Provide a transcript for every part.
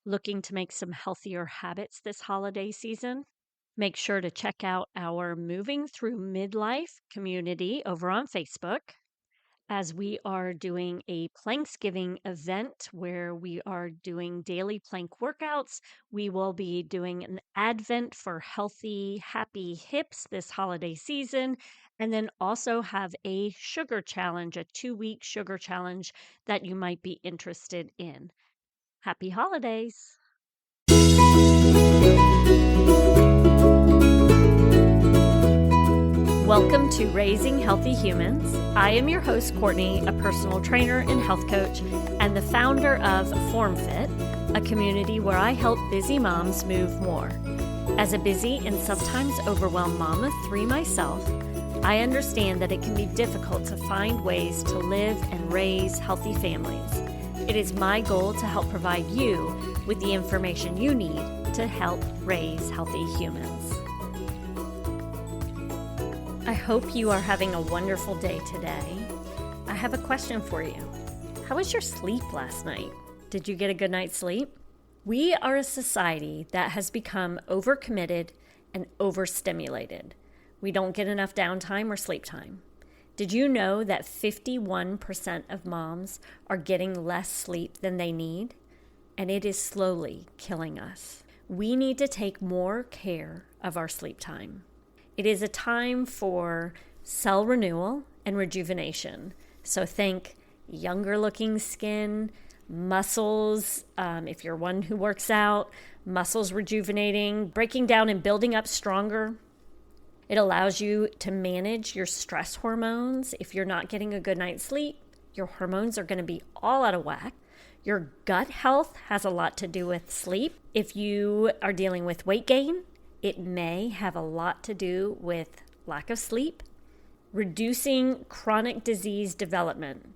Looking to make some healthier habits this holiday season? Make sure to check out our Moving Through Midlife community over on Facebook, as we are doing a Planksgiving event where we are doing daily plank workouts. We will be doing an Advent for healthy, happy hips this holiday season, and then also have a sugar challenge, a 2-week sugar challenge that you might be interested in. Happy holidays! Welcome to Raising Healthy Humans. I am your host, Courtney, a personal trainer and health coach, and the founder of FormFit, a community where I help busy moms move more. As a busy and sometimes overwhelmed mom of 3 myself, I understand that it can be difficult to find ways to live and raise healthy families. It is my goal to help provide you with the information you need to help raise healthy humans. I hope you are having a wonderful day today. I have a question for you. How was your sleep last night? Did you get a good night's sleep? We are a society that has become overcommitted and overstimulated. We don't get enough downtime or sleep time. Did you know that 51% of moms are getting less sleep than they need? And it is slowly killing us. We need to take more care of our sleep time. It is a time for cell renewal and rejuvenation. So think younger looking skin, muscles, if you're one who works out, muscles rejuvenating, breaking down and building up stronger. It allows you to manage your stress hormones. If you're not getting a good night's sleep, your hormones are going to be all out of whack. Your gut health has a lot to do with sleep. If you are dealing with weight gain, it may have a lot to do with lack of sleep. Reducing chronic disease development.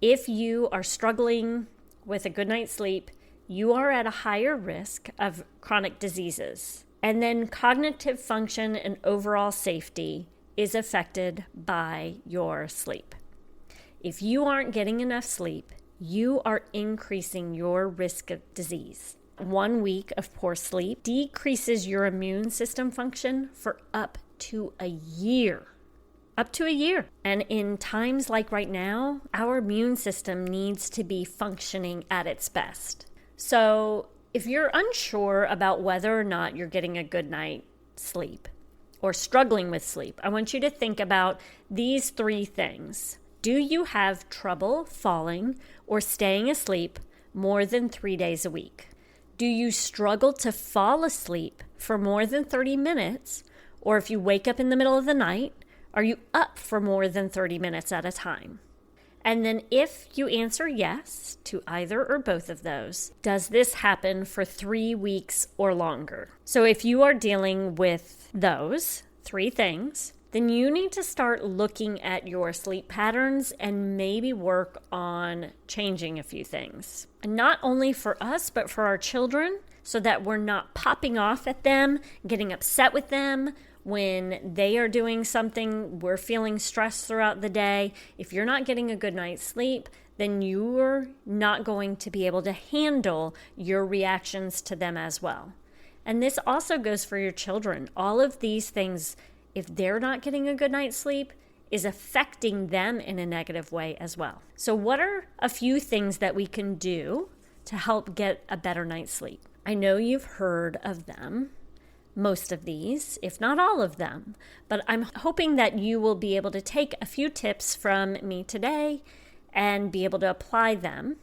If you are struggling with a good night's sleep, you are at a higher risk of chronic diseases. And then cognitive function and overall safety is affected by your sleep. If you aren't getting enough sleep, you are increasing your risk of disease. 1 week of poor sleep decreases your immune system function for up to a year. Up to a year. And in times like right now, our immune system needs to be functioning at its best. So if you're unsure about whether or not you're getting a good night's sleep or struggling with sleep, I want you to think about these 3 things. Do you have trouble falling or staying asleep more than 3 days a week? Do you struggle to fall asleep for more than 30 minutes? Or if you wake up in the middle of the night, are you up for more than 30 minutes at a time? And then if you answer yes to either or both of those, does this happen for 3 weeks or longer? So if you are dealing with those 3 things, then you need to start looking at your sleep patterns and maybe work on changing a few things. And not only for us, but for our children, so that we're not popping off at them, getting upset with them when they are doing something, we're feeling stressed throughout the day. If you're not getting a good night's sleep, then you're not going to be able to handle your reactions to them as well. And this also goes for your children. All of these things, if they're not getting a good night's sleep, is affecting them in a negative way as well. So what are a few things that we can do to help get a better night's sleep? I know you've heard of them, most of these, if not all of them, but I'm hoping that you will be able to take a few tips from me today and be able to apply them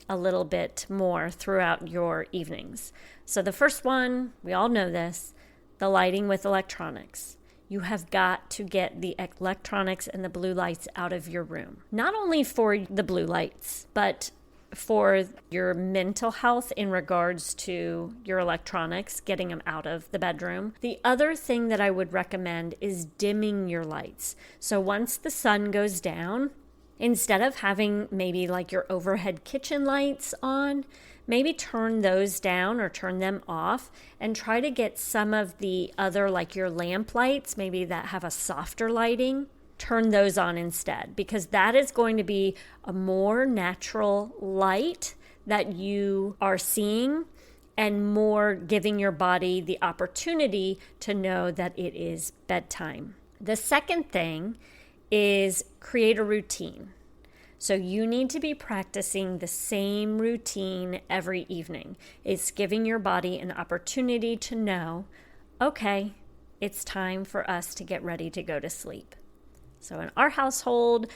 a little bit more throughout your evenings. So the first one, we all know this, the lighting with electronics. You have got to get the electronics and the blue lights out of your room. Not only for the blue lights, but for your mental health in regards to your electronics, getting them out of the bedroom. The other thing that I would recommend is dimming your lights. So once the sun goes down, instead of having maybe like your overhead kitchen lights on, maybe turn those down or turn them off and try to get some of the other, like your lamp lights, maybe that have a softer lighting, turn those on instead, because that is going to be a more natural light that you are seeing and more giving your body the opportunity to know that it is bedtime. The second thing is create a routine. So you need to be practicing the same routine every evening. It's giving your body an opportunity to know, okay, it's time for us to get ready to go to sleep. So in our household,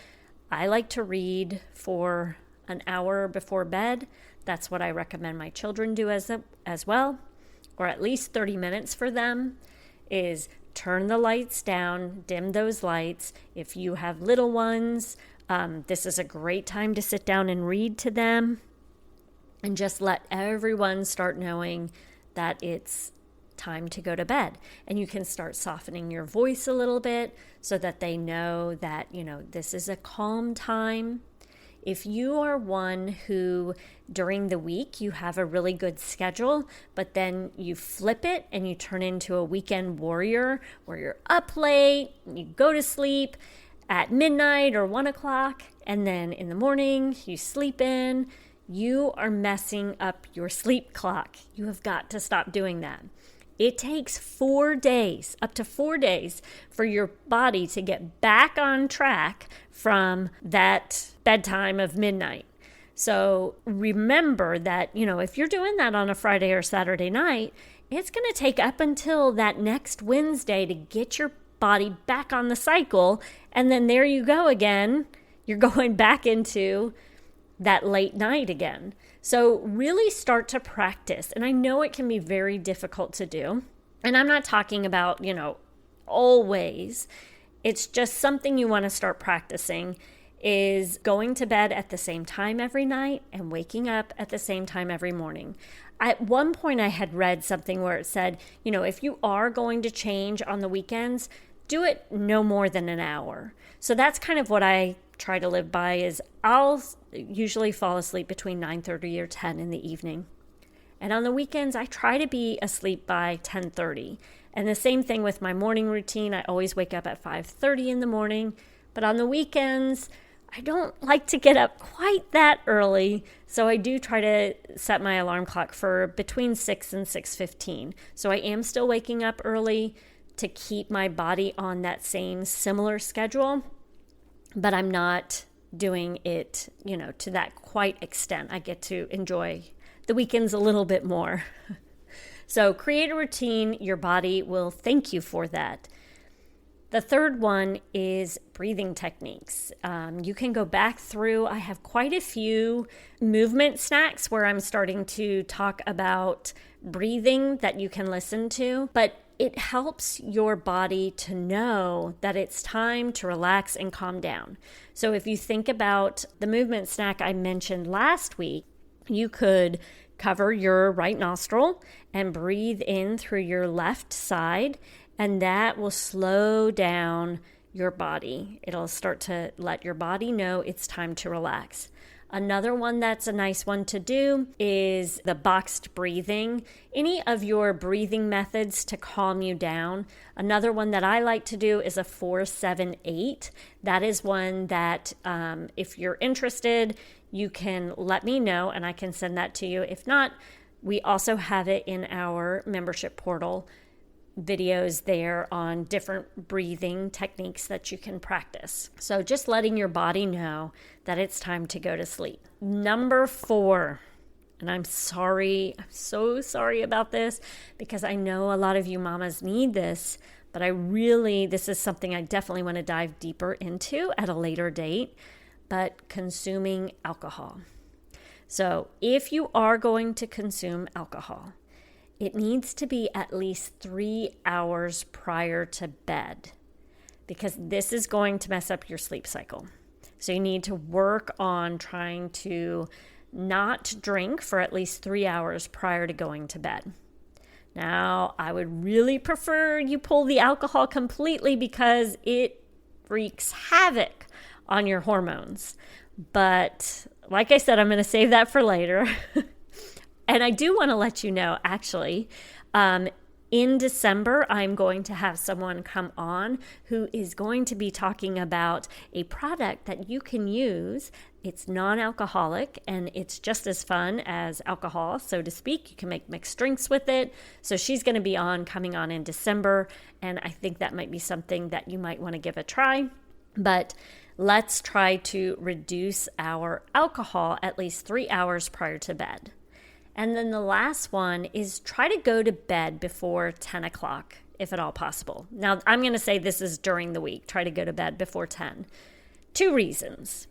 I like to read for an hour before bed. That's what I recommend my children do as well, or at least 30 minutes for them, is turn the lights down, dim those lights. If you have little ones, this is a great time to sit down and read to them and just let everyone start knowing that it's time to go to bed. And you can start softening your voice a little bit so that they know that, this is a calm time. If you are one who during the week you have a really good schedule, but then you flip it and you turn into a weekend warrior where you're up late, you go to sleep at midnight or 1 o'clock, and then in the morning you sleep in, you are messing up your sleep clock. You have got to stop doing that. It takes 4 days, up to 4 days, for your body to get back on track from that bedtime of midnight. So remember that, if you're doing that on a Friday or Saturday night, it's going to take up until that next Wednesday to get your body back on the cycle. And then there you go again. You're going back into that late night again. So really start to practice. And I know it can be very difficult to do. And I'm not talking about, always. It's just something you want to start practicing, is going to bed at the same time every night and waking up at the same time every morning. At one point I had read something where it said, if you are going to change on the weekends, do it no more than an hour. So that's kind of what I try to live by, is I'll usually fall asleep between 9:30 or 10 in the evening. And on the weekends, I try to be asleep by 10:30. And the same thing with my morning routine. I always wake up at 5:30 in the morning. But on the weekends, I don't like to get up quite that early. So I do try to set my alarm clock for between 6 and 6:15. So I am still waking up early to keep my body on that same similar schedule. But I'm not doing it, to that quite extent. I get to enjoy the weekends a little bit more. So create a routine. Your body will thank you for that. The third one is breathing techniques. You can go back through. I have quite a few movement snacks where I'm starting to talk about breathing that you can listen to, but it helps your body to know that it's time to relax and calm down. So if you think about the movement snack I mentioned last week, you could cover your right nostril and breathe in through your left side, and that will slow down your body. It'll start to let your body know it's time to relax. Another one that's a nice one to do is the boxed breathing. Any of your breathing methods to calm you down. Another one that I like to do is a 4-7-8. That is one that if you're interested, you can let me know and I can send that to you. If not, we also have it in our membership portal, videos there on different breathing techniques that you can practice. So just letting your body know that it's time to go to sleep. Number 4, and I'm so sorry about this, because I know a lot of you mamas need this, but this is something I definitely want to dive deeper into at a later date, but consuming alcohol. So if you are going to consume alcohol, it needs to be at least 3 hours prior to bed, because this is going to mess up your sleep cycle. So you need to work on trying to not drink for at least 3 hours prior to going to bed. Now, I would really prefer you pull the alcohol completely because it wreaks havoc on your hormones. But like I said, I'm going to save that for later. And I do want to let you know, actually, in In December, I'm going to have someone come on who is going to be talking about a product that you can use. It's non-alcoholic and it's just as fun as alcohol, so to speak. You can make mixed drinks with it. So she's going to be coming on in December, and I think that might be something that you might want to give a try. But let's try to reduce our alcohol at least 3 hours prior to bed. And then the last one is try to go to bed before 10 o'clock, if at all possible. Now, I'm going to say this is during the week. Try to go to bed before 10. 2 reasons.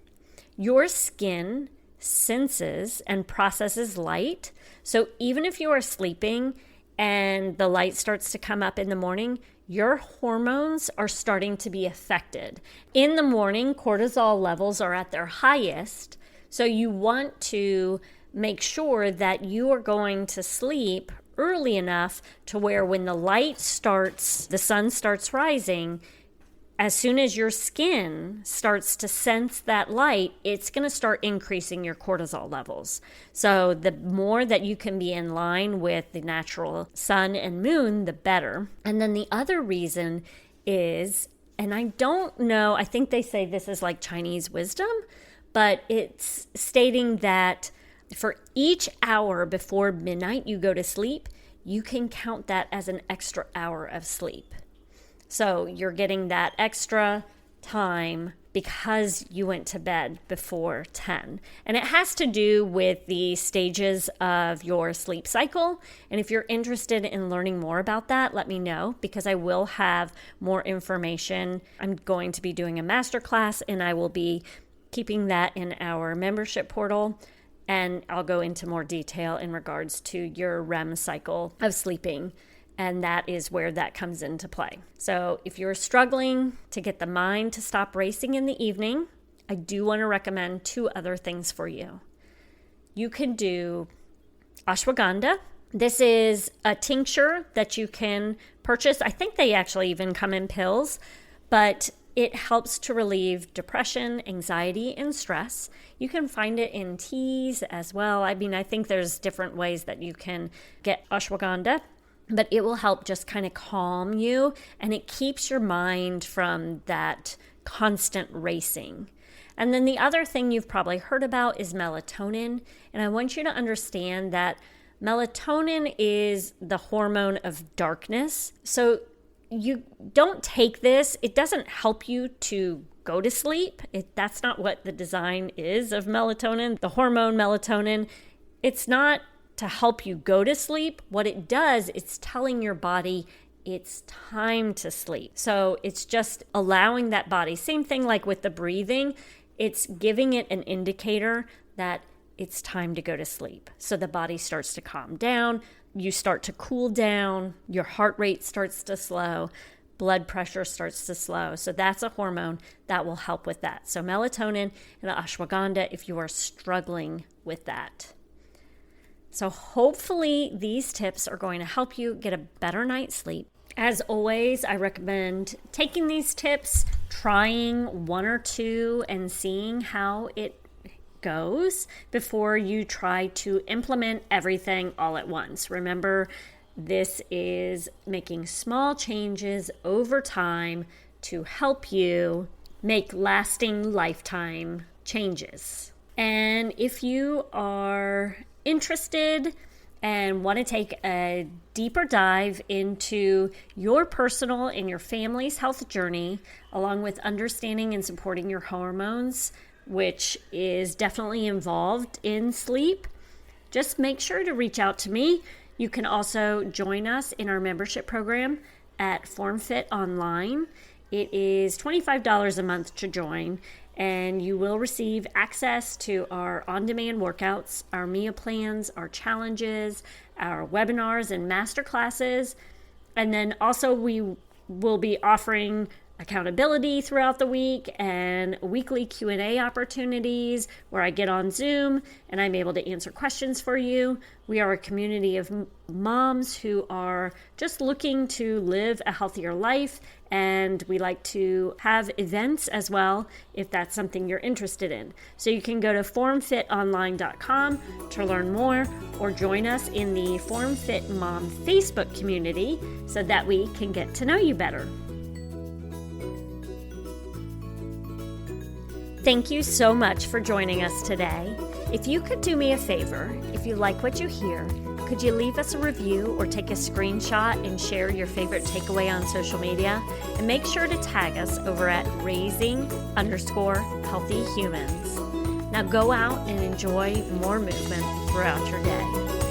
Your skin senses and processes light. So even if you are sleeping and the light starts to come up in the morning, your hormones are starting to be affected. In the morning, cortisol levels are at their highest. So you want to make sure that you are going to sleep early enough to where when the sun starts rising, as soon as your skin starts to sense that light, it's going to start increasing your cortisol levels. So the more that you can be in line with the natural sun and moon, the better. And then the other reason is, and I don't know, I think they say this is like Chinese wisdom, but it's stating that for each hour before midnight you go to sleep, you can count that as an extra hour of sleep. So you're getting that extra time because you went to bed before 10. And it has to do with the stages of your sleep cycle. And if you're interested in learning more about that, let me know, because I will have more information. I'm going to be doing a masterclass, and I will be keeping that in our membership portal. And I'll go into more detail in regards to your REM cycle of sleeping. And that is where that comes into play. So if you're struggling to get the mind to stop racing in the evening, I do want to recommend 2 other things for you. You can do ashwagandha. This is a tincture that you can purchase. I think they actually even come in pills, but it helps to relieve depression, anxiety, and stress. You can find it in teas as well. I mean, I think there's different ways that you can get ashwagandha, but it will help just kind of calm you, and it keeps your mind from that constant racing. And then the other thing you've probably heard about is melatonin, and I want you to understand that melatonin is the hormone of darkness. So you don't take this. It doesn't help you to go to sleep. That's not what the design is of melatonin, the hormone melatonin. It's not to help you go to sleep. What it does, it's telling your body it's time to sleep. So it's just allowing that body, same thing like with the breathing, it's giving it an indicator that it's time to go to sleep. So the body starts to calm down, you start to cool down, your heart rate starts to slow, blood pressure starts to slow. So that's a hormone that will help with that. So melatonin and ashwagandha if you are struggling with that. So hopefully these tips are going to help you get a better night's sleep. As always, I recommend taking these tips, trying 1 or 2, and seeing how it goes before you try to implement everything all at once. Remember, this is making small changes over time to help you make lasting lifetime changes. And if you are interested and want to take a deeper dive into your personal and your family's health journey, along with understanding and supporting your hormones, which is definitely involved in sleep, just make sure to reach out to me. You can also join us in our membership program at FormFit Online. It is $25 a month to join, and you will receive access to our on-demand workouts, our meal plans, our challenges, our webinars and masterclasses. And then also we will be offering accountability throughout the week and weekly Q&A opportunities where I get on Zoom and I'm able to answer questions for you. We are a community of moms who are just looking to live a healthier life, and we like to have events as well if that's something you're interested in. So you can go to formfitonline.com to learn more, or join us in the Form Fit Mom Facebook community so that we can get to know you better. Thank you so much for joining us today. If you could do me a favor, if you like what you hear, could you leave us a review or take a screenshot and share your favorite takeaway on social media? And make sure to tag us over at raising_healthy humans. Now go out and enjoy more movement throughout your day.